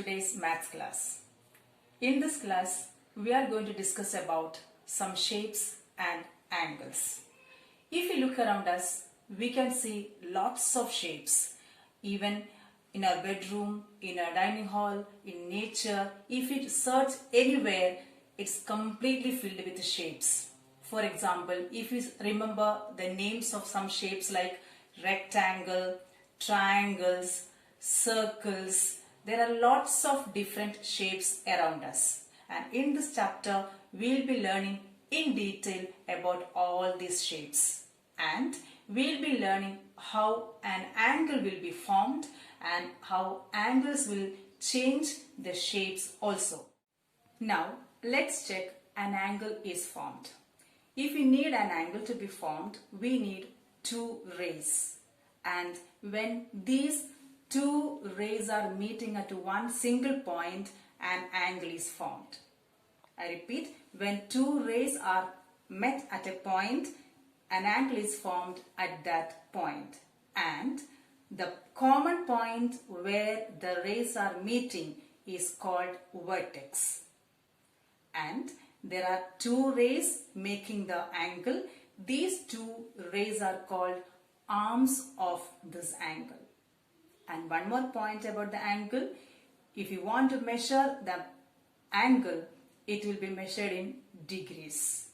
today's maths class. In this class, we are going to discuss about some shapes and angles. If you look around us, we can see lots of shapes. Even in our bedroom, in our dining hall, in nature, if you search anywhere, it's completely filled with shapes. For example, if you remember the names of some shapes like rectangle, triangles, circles, there are lots of different shapes around us. And in this chapter, we'll be learning in detail about all these shapes. And we'll be learning how an angle will be formed and how angles will change the shapes also. Now, let's check an angle is formed. If we need an angle to be formed, we need two rays. And when these two rays are meeting at one single point, an angle is formed. I repeat, when two rays are met at a point, an angle is formed at that point. And the common point where the rays are meeting is called vertex. And there are two rays making the angle. These two rays are called arms of this angle. And one more point about the angle. If you want to measure the angle, it will be measured in degrees.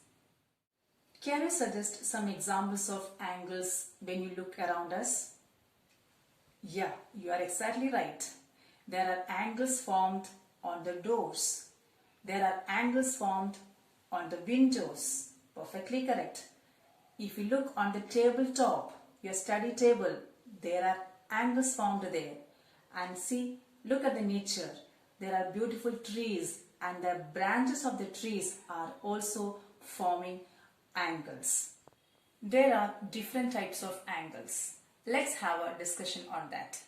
Can you suggest some examples of angles when you look around us? Yeah, you are exactly right. There are angles formed on the doors. There are angles formed on the windows. Perfectly correct. If you look on the tabletop, your study table, there are angles formed there. And see, look at the nature. There are beautiful trees and the branches of the trees are also forming angles. There are different types of angles. Let's have a discussion on that.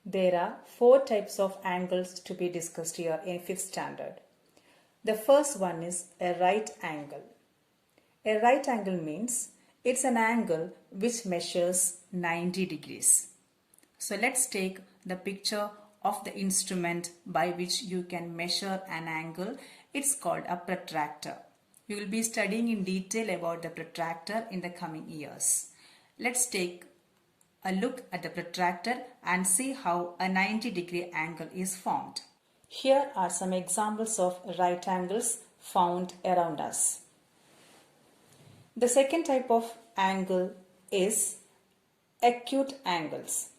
There are four types of angles to be discussed here in 5th standard. The first one is a right angle. A right angle means it's an angle which measures 90 degrees. So let's take the picture of the instrument by which you can measure an angle. It's called a protractor. You will be studying in detail about the protractor in the coming years. Let's take a look at the protractor and see how a 90-degree angle is formed. Here are some examples of right angles found around us. The second type of angle is acute angles.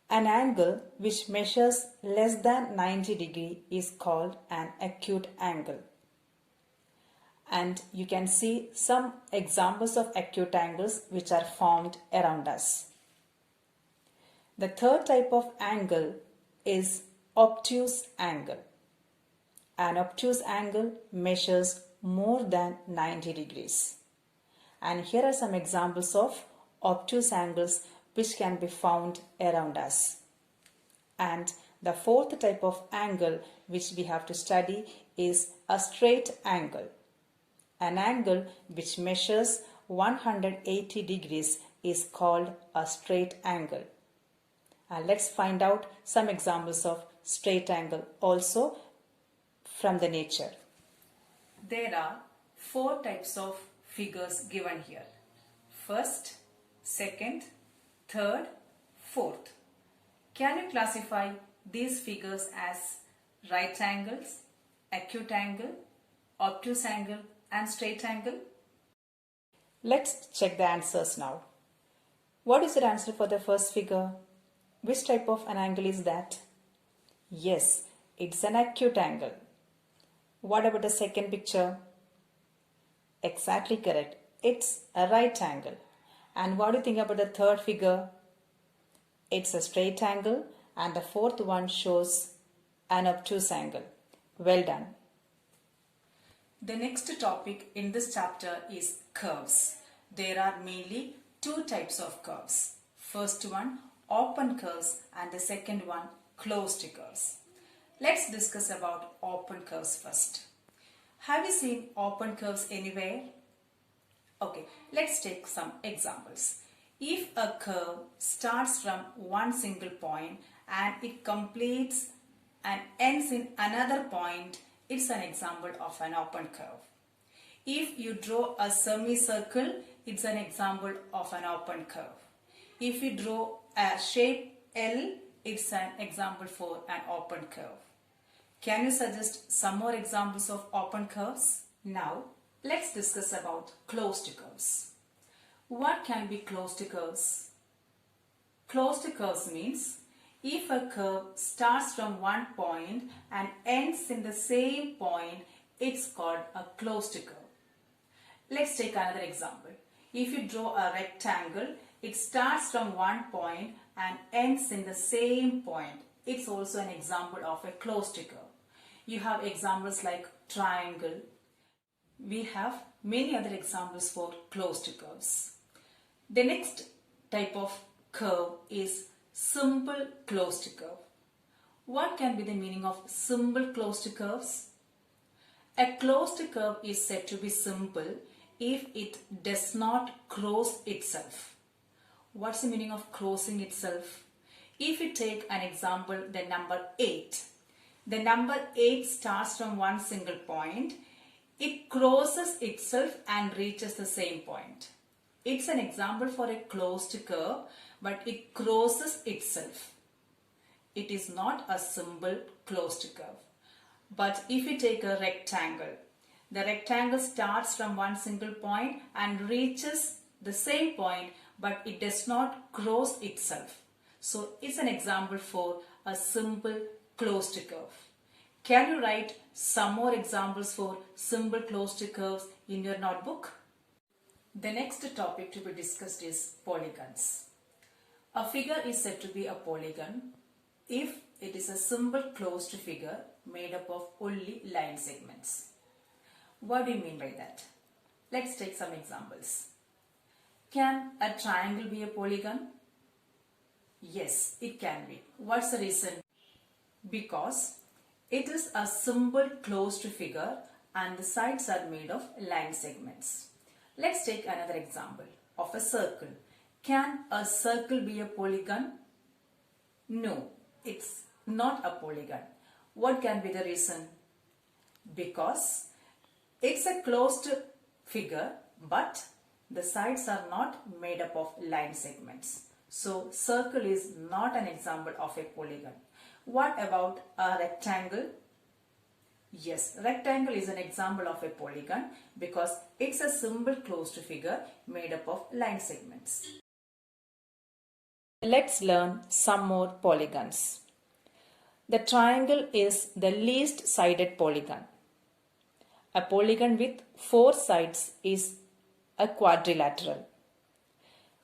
An angle which measures less than 90 degrees is called an acute angle. And you can see some examples of acute angles which are formed around us. The third type of angle is obtuse angle. An obtuse angle measures more than 90 degrees. And here are some examples of obtuse angles which can be found around us. And the fourth type of angle which we have to study is a straight angle. An angle which measures 180 degrees is called a straight angle. And let's find out some examples of straight angle also from the nature. There are four types of figures given here. First, second, third, fourth. Can you classify these figures as right angles, acute angle, obtuse angle and straight angle? Let's check the answers now. What is the answer for the first figure? Which type of an angle is that? Yes, it's an acute angle. What about the second picture? Exactly correct. It's a right angle. And what do you think about the third figure? It's a straight angle and the fourth one shows an obtuse angle. Well done. The next topic in this chapter is curves. There are mainly two types of curves. First one, open curves, and the second one, closed curves. Let's discuss about open curves first. Have you seen open curves anywhere? Okay, let's take some examples. If a curve starts from one single point and it completes and ends in another point, it's an example of an open curve. If you draw a semicircle, it's an example of an open curve. If you draw a shape L, it's an example for an open curve. Can you suggest some more examples of open curves? Now, let's discuss about closed curves. What can be closed curves? Closed curves means if a curve starts from one point and ends in the same point, it's called a closed curve. Let's take another example. If you draw a rectangle, it starts from one point and ends in the same point. It's also an example of a closed curve. You have examples like triangle. We have many other examples for closed curves. The next type of curve is simple closed curve. What can be the meaning of simple closed curves? A closed curve is said to be simple if it does not close itself. What's the meaning of closing itself? If you take an example, the number 8. The number 8 starts from one single point. It crosses itself and reaches the same point. It's an example for a closed curve, but it crosses itself. It is not a simple closed curve. But if you take a rectangle, the rectangle starts from one single point and reaches the same point, but it does not cross itself. So it's an example for a simple closed curve. Can you write some more examples for simple closed curves in your notebook? The next topic to be discussed is polygons. A figure is said to be a polygon if it is a simple closed figure made up of only line segments. What do you mean by that? Let's take some examples. Can a triangle be a polygon? Yes, it can be. What's the reason? Because it is a simple closed figure and the sides are made of line segments. Let's take another example of a circle. Can a circle be a polygon? No, it's not a polygon. What can be the reason? Because it's a closed figure, but the sides are not made up of line segments. So, circle is not an example of a polygon. What about a rectangle? Yes, rectangle is an example of a polygon because it's a simple closed figure made up of line segments. Let's learn some more polygons. The triangle is the least sided polygon. A polygon with 4 sides is a quadrilateral.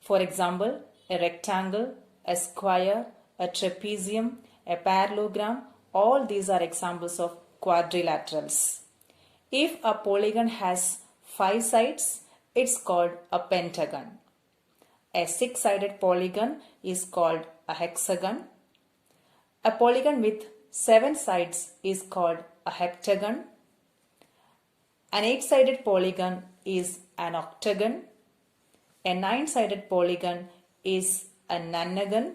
For example, a rectangle, a square, a trapezium, a parallelogram, all these are examples of quadrilaterals. If a polygon has 5 sides, it's called a pentagon. A 6-sided polygon is called a hexagon. A polygon with 7 sides is called a heptagon. An 8-sided polygon is an octagon. A 9-sided polygon is a nonagon.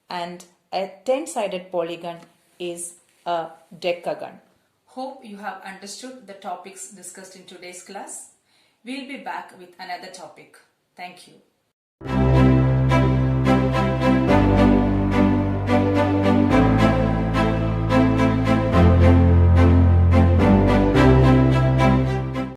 And a 10-sided polygon is a decagon. Hope you have understood the topics discussed in today's class. We'll be back with another topic. Thank you.